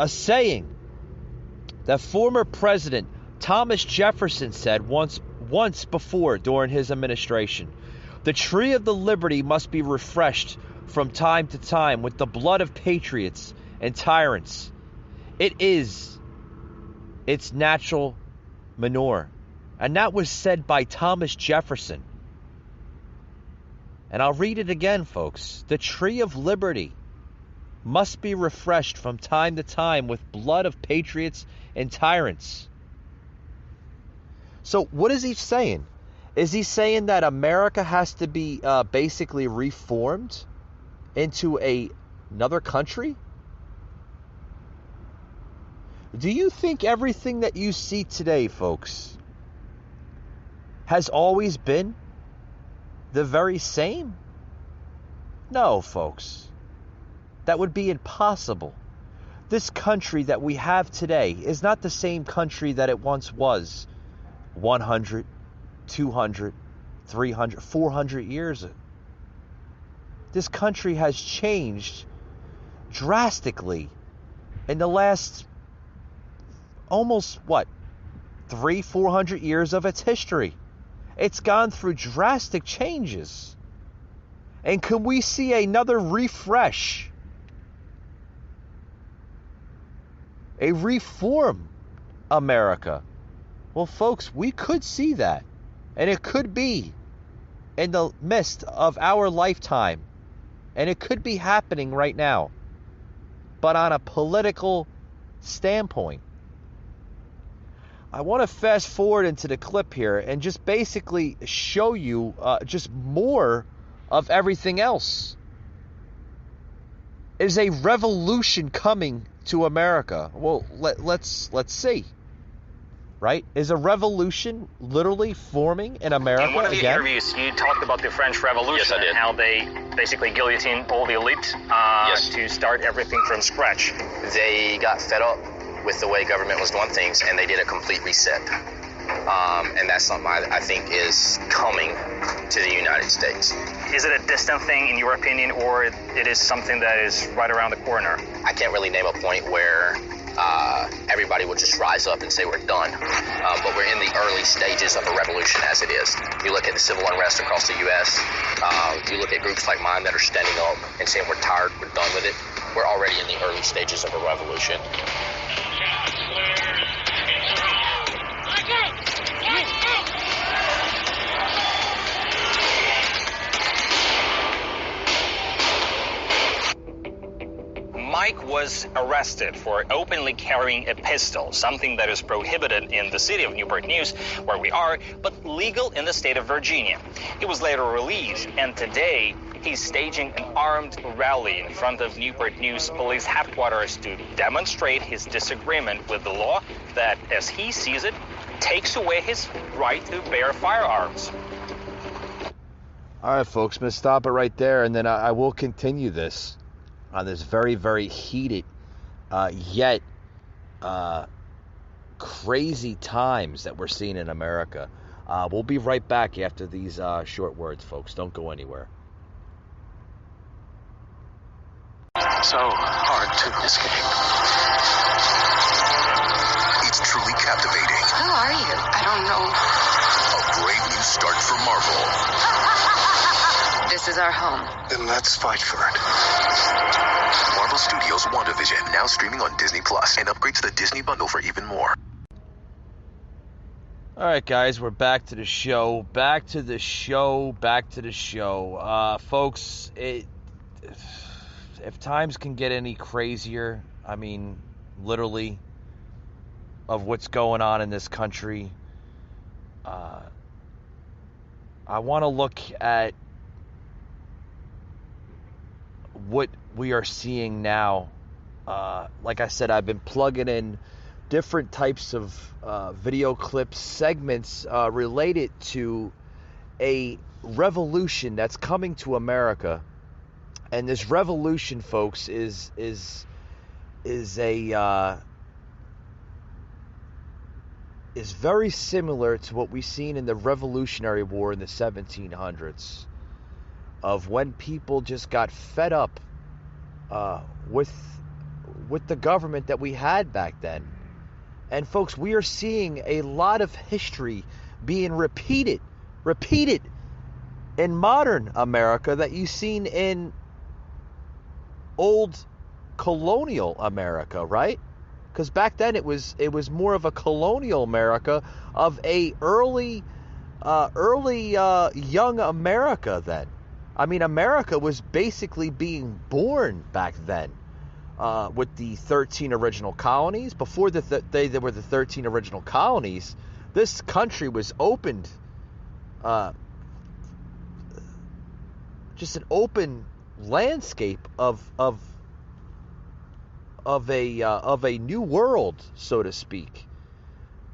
Speaker 1: saying that former President Thomas Jefferson said once before during his administration. The tree of the liberty must be refreshed from time to time with the blood of patriots and tyrants. It is its natural manure. And that was said by Thomas Jefferson. And I'll read it again, folks. The tree of liberty must be refreshed from time to time with blood of patriots and tyrants. So what is he saying? Is he saying that America has to be basically reformed into another country? Do you think everything that you see today, folks, has always been the very same? No, folks. That would be impossible. This country that we have today is not the same country that it once was 100, 200, 300, 400 years ago. This country has changed drastically in the last almost 300-400 years of its history. It's gone through drastic changes. And can we see another refresh? A reform America? Well, folks, we could see that. And it could be in the midst of our lifetime. And it could be happening right now. But on a political standpoint. I want to fast forward into the clip here and just basically show you just more of everything else. Is a revolution coming to America? Well, let's see. Right? Is a revolution literally forming in America?
Speaker 21: In one of the
Speaker 1: again?
Speaker 21: interviews, you talked about the French Revolution.
Speaker 20: Yes, I did.
Speaker 21: And how they basically guillotined all the elite to start everything from scratch.
Speaker 20: They got fed up with the way government was doing things, and they did a complete reset. And that's something I think is coming to the United States.
Speaker 21: Is it a distant thing in your opinion, or it is something that is right around the corner?
Speaker 20: I can't really name a point where everybody would just rise up and say we're done. But we're in the early stages of a revolution as it is. You look at the civil unrest across the U.S. You look at groups like mine that are standing up and saying we're tired, we're done with it. we're already in the early stages of a revolution.
Speaker 17: Mike was arrested for openly carrying a pistol, something that is prohibited in the city of Newport News, where we are, but legal in the state of Virginia. He was later released, and today he's staging an armed rally in front of Newport News police headquarters to demonstrate his disagreement with the law that, as he sees it, takes away his right to bear firearms.
Speaker 1: All right, folks, I'm going to stop it right there, and then I will continue this on this very, very heated, yet crazy times that we're seeing in America. We'll be right back after these short words, folks. Don't go anywhere.
Speaker 3: So hard to escape.
Speaker 22: It's truly captivating.
Speaker 23: Who are you? I don't know.
Speaker 22: A brave new start for Marvel.
Speaker 23: This is our home.
Speaker 3: Then let's fight for it.
Speaker 22: Marvel Studios' WandaVision, now streaming on Disney Plus, and upgrade to the Disney Bundle for even more.
Speaker 1: All right, guys, we're back to the show. Folks, if times can get any crazier, I mean, literally, of what's going on in this country, I want to look at what we are seeing now. Like I said, I've been plugging in different types of video clips, segments related to a revolution that's coming to America. And this revolution, folks, is very similar to what we've seen in the Revolutionary War in the 1700s, of when people just got fed up with the government that we had back then. And folks, we are seeing a lot of history being repeated in modern America that you've seen in old colonial America, right? Because back then it was more of a colonial America, of a early young America then. I mean, America was basically being born back then with the 13 original colonies. Before there were the 13 original colonies, this country was opened, just an open landscape of a new world, so to speak.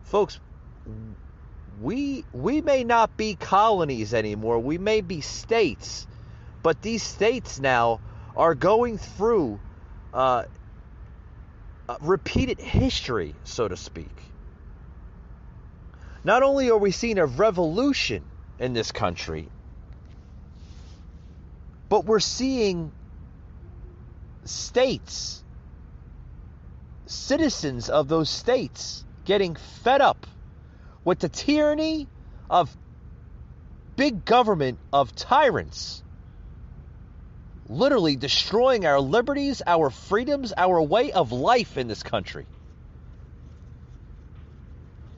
Speaker 1: Folks, we may not be colonies anymore. We may be states, but these states now are going through repeated history, so to speak. Not only are we seeing a revolution in this country, but we're seeing states, citizens of those states, getting fed up with the tyranny of big government, of tyrants, literally destroying our liberties, our freedoms, our way of life in this country.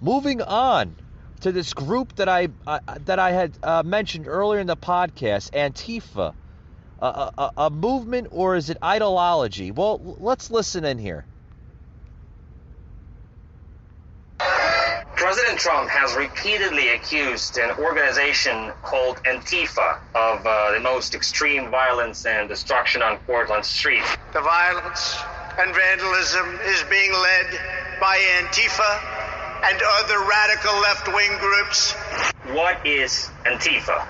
Speaker 1: Moving on to this group that I had mentioned earlier in the podcast, Antifa. A movement, or is it ideology? Well, let's listen in here.
Speaker 17: President Trump has repeatedly accused an organization called Antifa of the most extreme violence and destruction on Portland streets.
Speaker 24: The violence and vandalism is being led by Antifa and other radical left-wing groups.
Speaker 17: What is Antifa?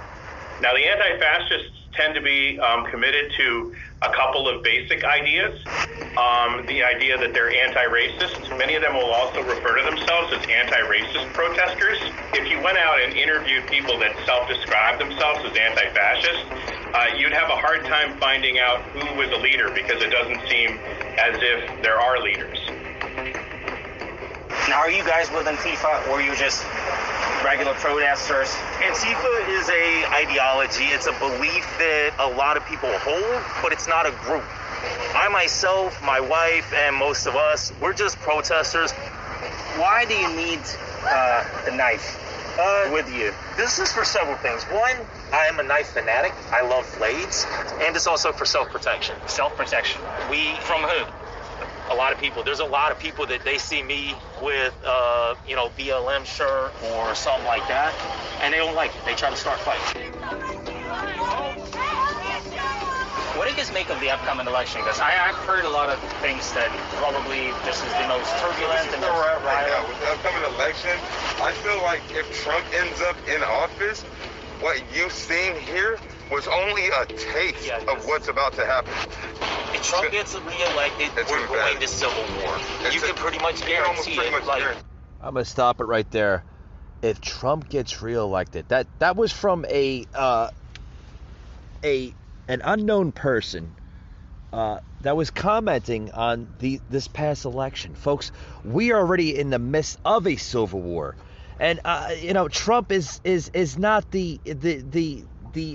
Speaker 25: Now, the anti-fascists tend to be committed to a couple of basic ideas. The idea that they're anti-racist. Many of them will also refer to themselves as anti-racist protesters. If you went out and interviewed people that self-describe themselves as anti-fascist, you'd have a hard time finding out who was a leader, because it doesn't seem as if there are leaders.
Speaker 17: Now, are you guys with Antifa, or are you just regular protesters?
Speaker 26: Antifa is a ideology. It's a belief that a lot of people hold, but it's not a group.
Speaker 17: I myself, my wife, and most of us, we're just protesters.
Speaker 2: Why do you need the knife with you?
Speaker 17: This is for several things. One, I am a knife fanatic. I love blades, and it's also for self-protection.
Speaker 2: Self-protection. From who?
Speaker 17: A lot of people. There's a lot of people that they see me with, BLM shirt or something like that, and they don't like it. They try to start fights.
Speaker 2: What do you guys make of the upcoming election? Because I've heard a lot of things that probably this is the most turbulent and most
Speaker 19: right now. With the upcoming election, I feel like if Trump ends up in office, what you've seen here was only a taste of what's about to happen.
Speaker 17: If Trump gets reelected, we're going to civil war. You can pretty much guarantee it.
Speaker 1: I'm gonna stop it right there. If Trump gets reelected, that was from an unknown person that was commenting on this past election. Folks, we are already in the midst of a civil war, and Trump is not the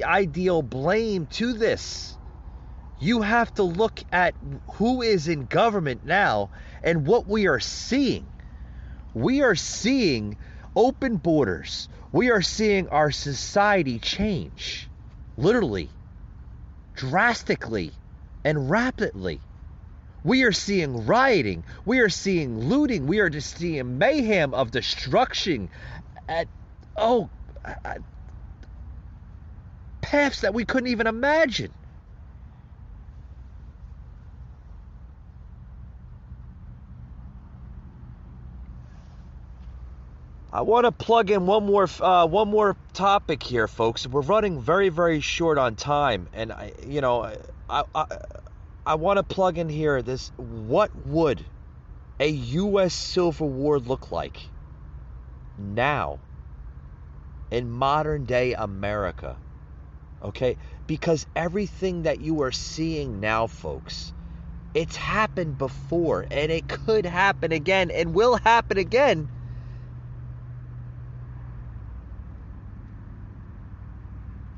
Speaker 1: ideal blame to this. You have to look at who is in government now and what we are seeing. We are seeing open borders. We are seeing our society change, literally, drastically, and rapidly. We are seeing rioting. We are seeing looting. We are just seeing mayhem of destruction at paths that we couldn't even imagine. I want to plug in one more topic here, folks. We're running very, very short on time, and I want to plug in here this: what would a U.S. civil war look like now in modern day America? Okay, because everything that you are seeing now, folks, it's happened before, and it could happen again, and will happen again.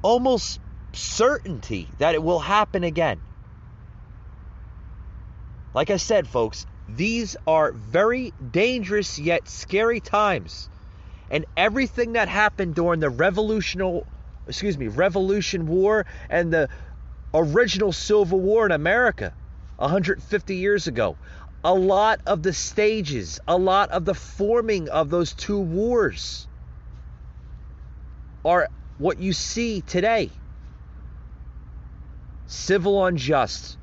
Speaker 1: Almost certainty that it will happen again. Like I said, folks, these are very dangerous yet scary times. And everything that happened during the Revolution War and the original Civil War in America 150 years ago, a lot of the stages, a lot of the forming of those two wars are what you see today. Civil unjust.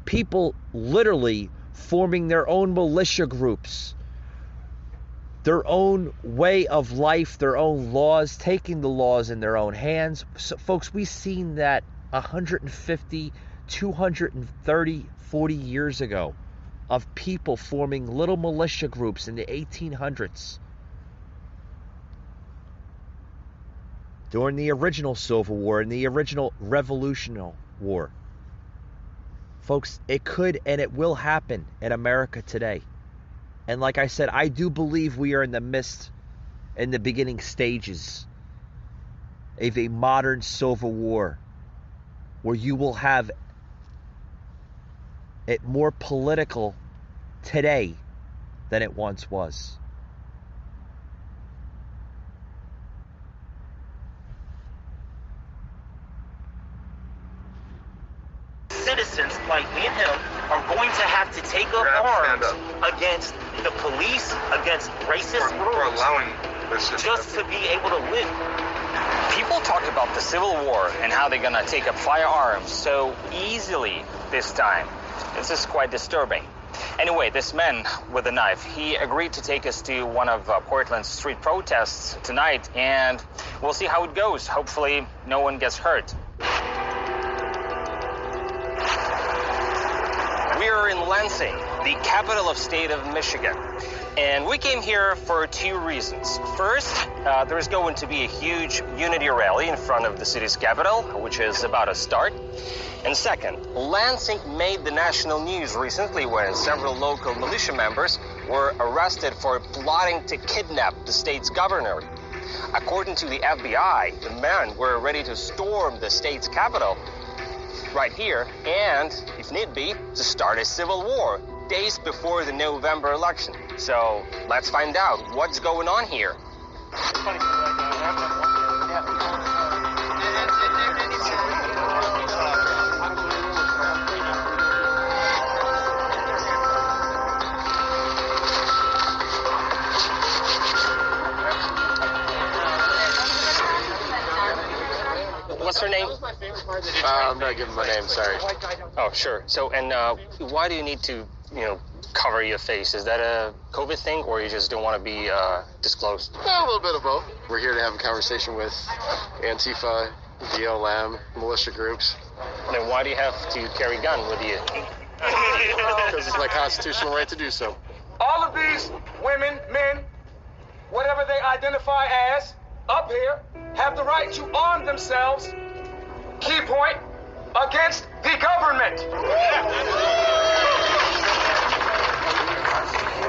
Speaker 1: People literally forming their own militia groups, their own way of life, their own laws, taking the laws in their own hands. So, folks, we've seen that 150, 230, 40 years ago of people forming little militia groups in the 1800s. During the original Civil War and the original Revolutionary War. Folks, it could and it will happen in America today. And like I said, I do believe we are in the beginning stages of a modern Civil War where you will have it more political today than it once was.
Speaker 17: Citizens like me and him are going to have to take up arms against the police, against racist groups, just to be able to live.
Speaker 2: People talk about the Civil War and how they're going to take up firearms so easily this time. This is quite disturbing. Anyway, this man with a knife, he agreed to take us to one of Portland's street protests tonight, and we'll see how it goes. Hopefully, no one gets hurt. We are in Lansing, the capital of state of Michigan. And we came here for two reasons. First, there's going to be a huge unity rally in front of the city's capital, which is about to start. And second, Lansing made the national news recently when several local militia members were arrested for plotting to kidnap the state's governor. According to the FBI, the men were ready to storm the state's capital. right here, and, if need be, to start a civil war days before the November election. So let's find out what's going on here. What's her name?
Speaker 5: I'm not giving my name, sorry.
Speaker 2: Oh, sure. So, and why do you need to, cover your face? Is that a COVID thing, or you just don't want to be disclosed?
Speaker 5: A little bit of both. We're here to have a conversation with Antifa, BLM, militia groups.
Speaker 2: Then why do you have to carry a gun with you?
Speaker 5: Because it's my constitutional right to do so.
Speaker 6: All of these women, men, whatever they identify as, up here, have the right to arm themselves, key point, against the government.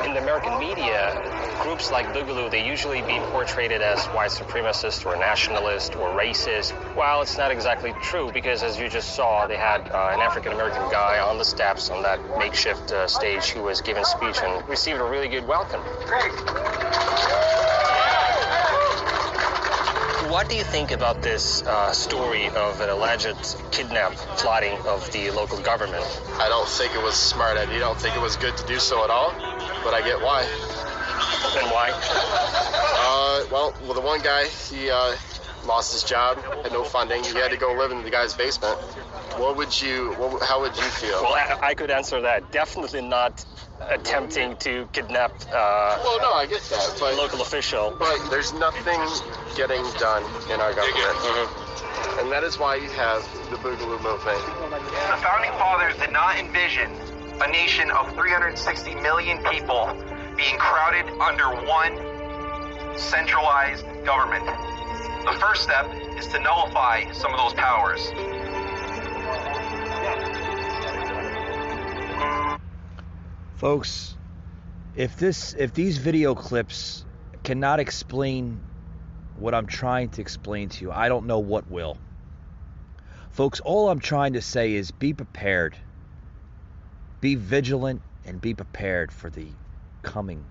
Speaker 2: In the American media, groups like Boogaloo, they usually be portrayed as white supremacist or nationalist or racist. Well, it's not exactly true, because as you just saw, they had an African-American guy on the steps on that makeshift stage who was giving speech and received a really good welcome. What do you think about this story of an alleged plotting of the local government?
Speaker 5: I don't think it was a smart idea. I don't think it was good to do so at all, but I get why.
Speaker 2: And why?
Speaker 5: Well, the one guy, he lost his job, had no funding. He had to go live in the guy's basement. How would you feel?
Speaker 2: Well, I could answer that. Definitely not attempting to kidnap
Speaker 5: well, no, I get that, but
Speaker 2: local official.
Speaker 5: But there's nothing getting done in our government. Mm-hmm. And that is why you have the Boogaloo movement.
Speaker 7: The Founding Fathers did not envision a nation of 360 million people being crowded under one centralized government. The first step is to nullify some of those powers.
Speaker 1: Folks, if these video clips cannot explain what I'm trying to explain to you, I don't know what will. Folks, all I'm trying to say is be prepared. Be vigilant and be prepared for the coming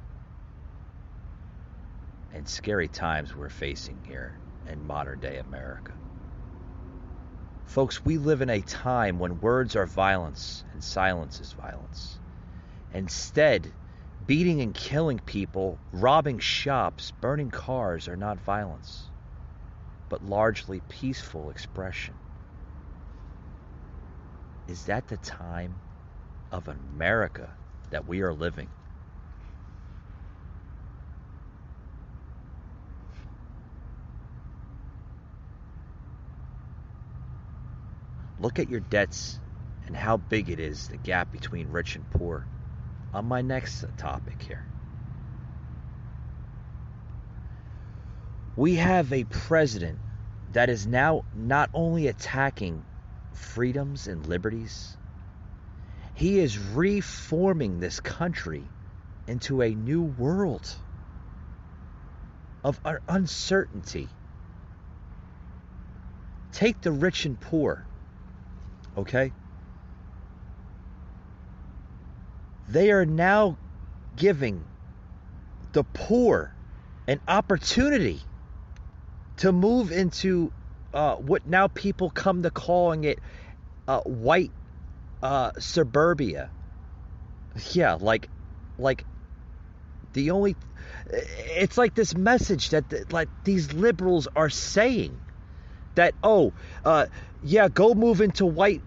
Speaker 1: and scary times we're facing here in modern day America. Folks, we live in a time when words are violence and silence is violence. Instead, beating and killing people, robbing shops, burning cars are not violence, but largely peaceful expression. Is that the time of America that we are living? Look at your debts and how big it is, the gap between rich and poor. On my next topic here. We have a president that is now not only attacking freedoms and liberties, he is reforming this country into a new world of uncertainty. Take the rich and poor, okay? They are now giving the poor an opportunity to move into what now people come to calling it white suburbia. Yeah, like the only, it's like this message that like these liberals are saying that, yeah, go move into white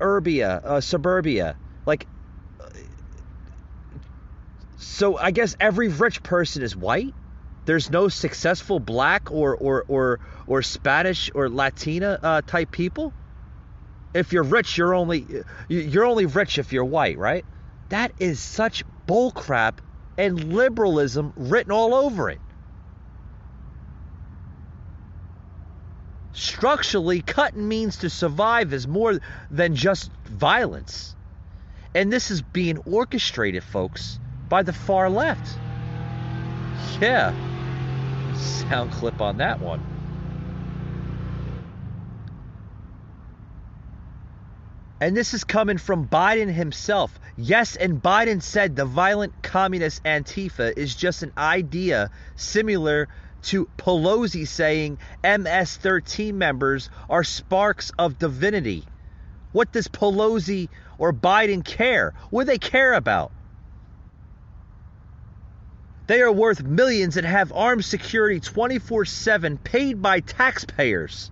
Speaker 1: suburbia. Like, so I guess every rich person is white. There's no successful black or Spanish or Latina type people. If you're rich, you're only rich if you're white, right? That is such bullcrap and liberalism written all over it. Structurally, cutting means to survive is more than just violence. And this is being orchestrated, folks, by the far left. Yeah. Sound clip on that one. And this is coming from Biden himself. Yes, and Biden said the violent communist Antifa is just an idea similar to Pelosi saying MS-13 members are sparks of divinity. What does Pelosi or Biden care? What do they care about? They are worth millions and have armed security 24/7 paid by taxpayers.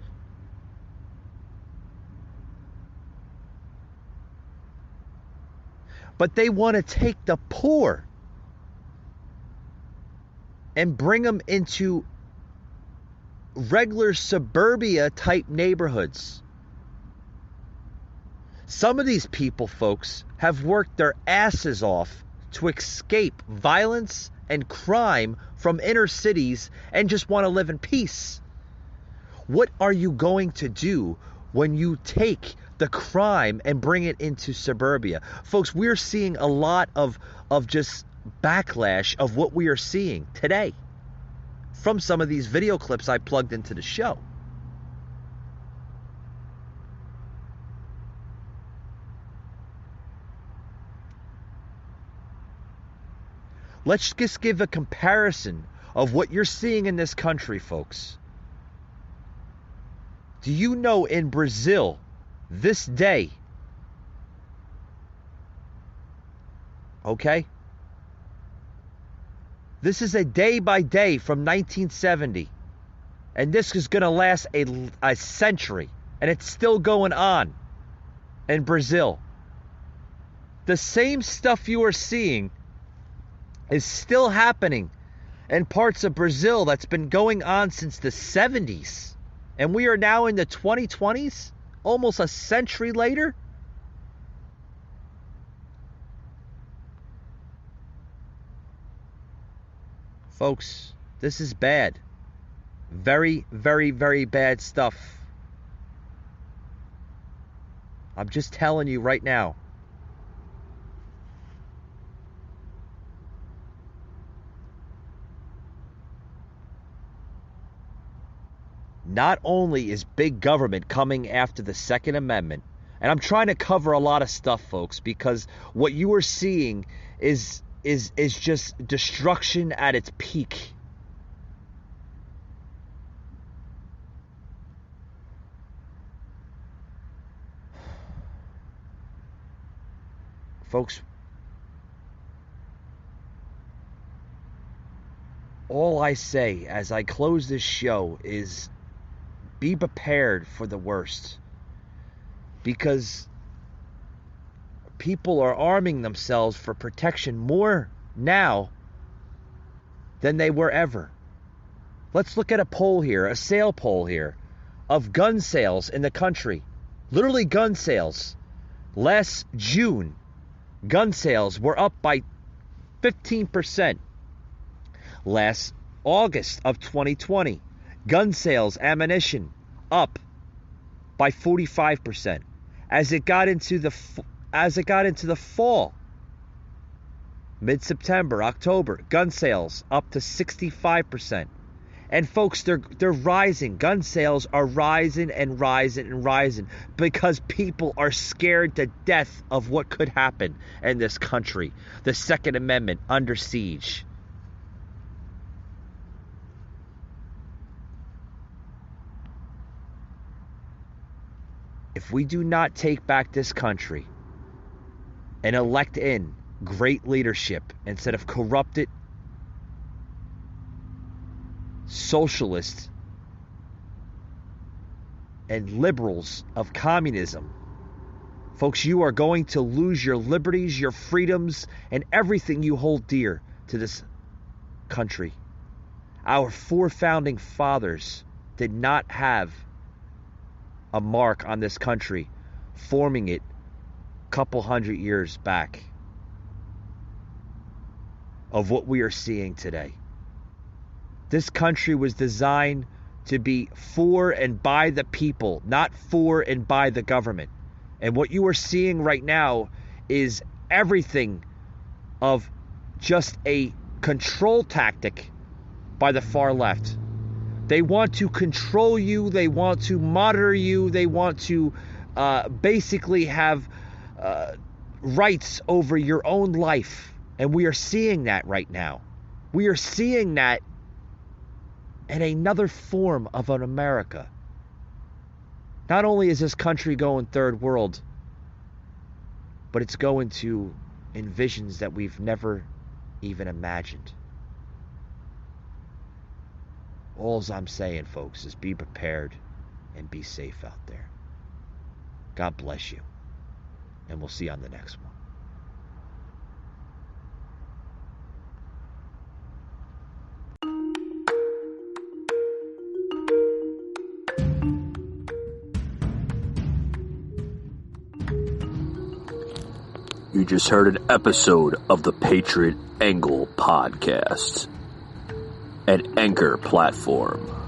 Speaker 1: But they want to take the poor and bring them into regular suburbia type neighborhoods. Some of these people, folks, have worked their asses off to escape violence and crime from inner cities and just want to live in peace. What are you going to do when you take the crime and bring it into suburbia? Folks, we're seeing a lot of just backlash of what we are seeing today from some of these video clips I plugged into the show. Let's just give a comparison of what you're seeing in this country, folks. Do you know in Brazil, this day, okay? This is a day by day from 1970. And this is going to last a century. And it's still going on in Brazil. The same stuff you are seeing is still happening in parts of Brazil that's been going on since the 70s. And we are now in the 2020s, almost a century later. Folks, this is bad. Very, very, very bad stuff. I'm just telling you right now. Not only is big government coming after the Second Amendment, and I'm trying to cover a lot of stuff, folks, because what you are seeing is just destruction at its peak. Folks, all I say as I close this show is be prepared for the worst, because people are arming themselves for protection more now than they were ever. Let's look at a poll here, a sale poll here, of gun sales in the country. Literally gun sales. Last June, gun sales were up by 15%. Last August of 2020, gun sales, ammunition, up by 45%. As it got into the fall, mid-September, October, gun sales up to 65%. And folks, they're rising. Gun sales are rising and rising and rising because people are scared to death of what could happen in this country. The Second Amendment under siege. If we do not take back this country and elect in great leadership instead of corrupted socialists and liberals of communism, folks, you are going to lose your liberties, your freedoms, and everything you hold dear to this country. Our four founding fathers did not have a mark on this country, forming it a couple hundred years back, of what we are seeing today. This country was designed to be for and by the people, not for and by the government. And what you are seeing right now is everything of just a control tactic by the far left. They want to control you. They want to monitor you. They want to basically have rights over your own life. And we are seeing that right now. We are seeing that in another form of an America. Not only is this country going third world, but it's going to in visions that we've never even imagined. All I'm saying, folks, is be prepared and be safe out there. God bless you. And we'll see you on the next one.
Speaker 8: You just heard an episode of the Patriot Angle podcast, an Anchor platform.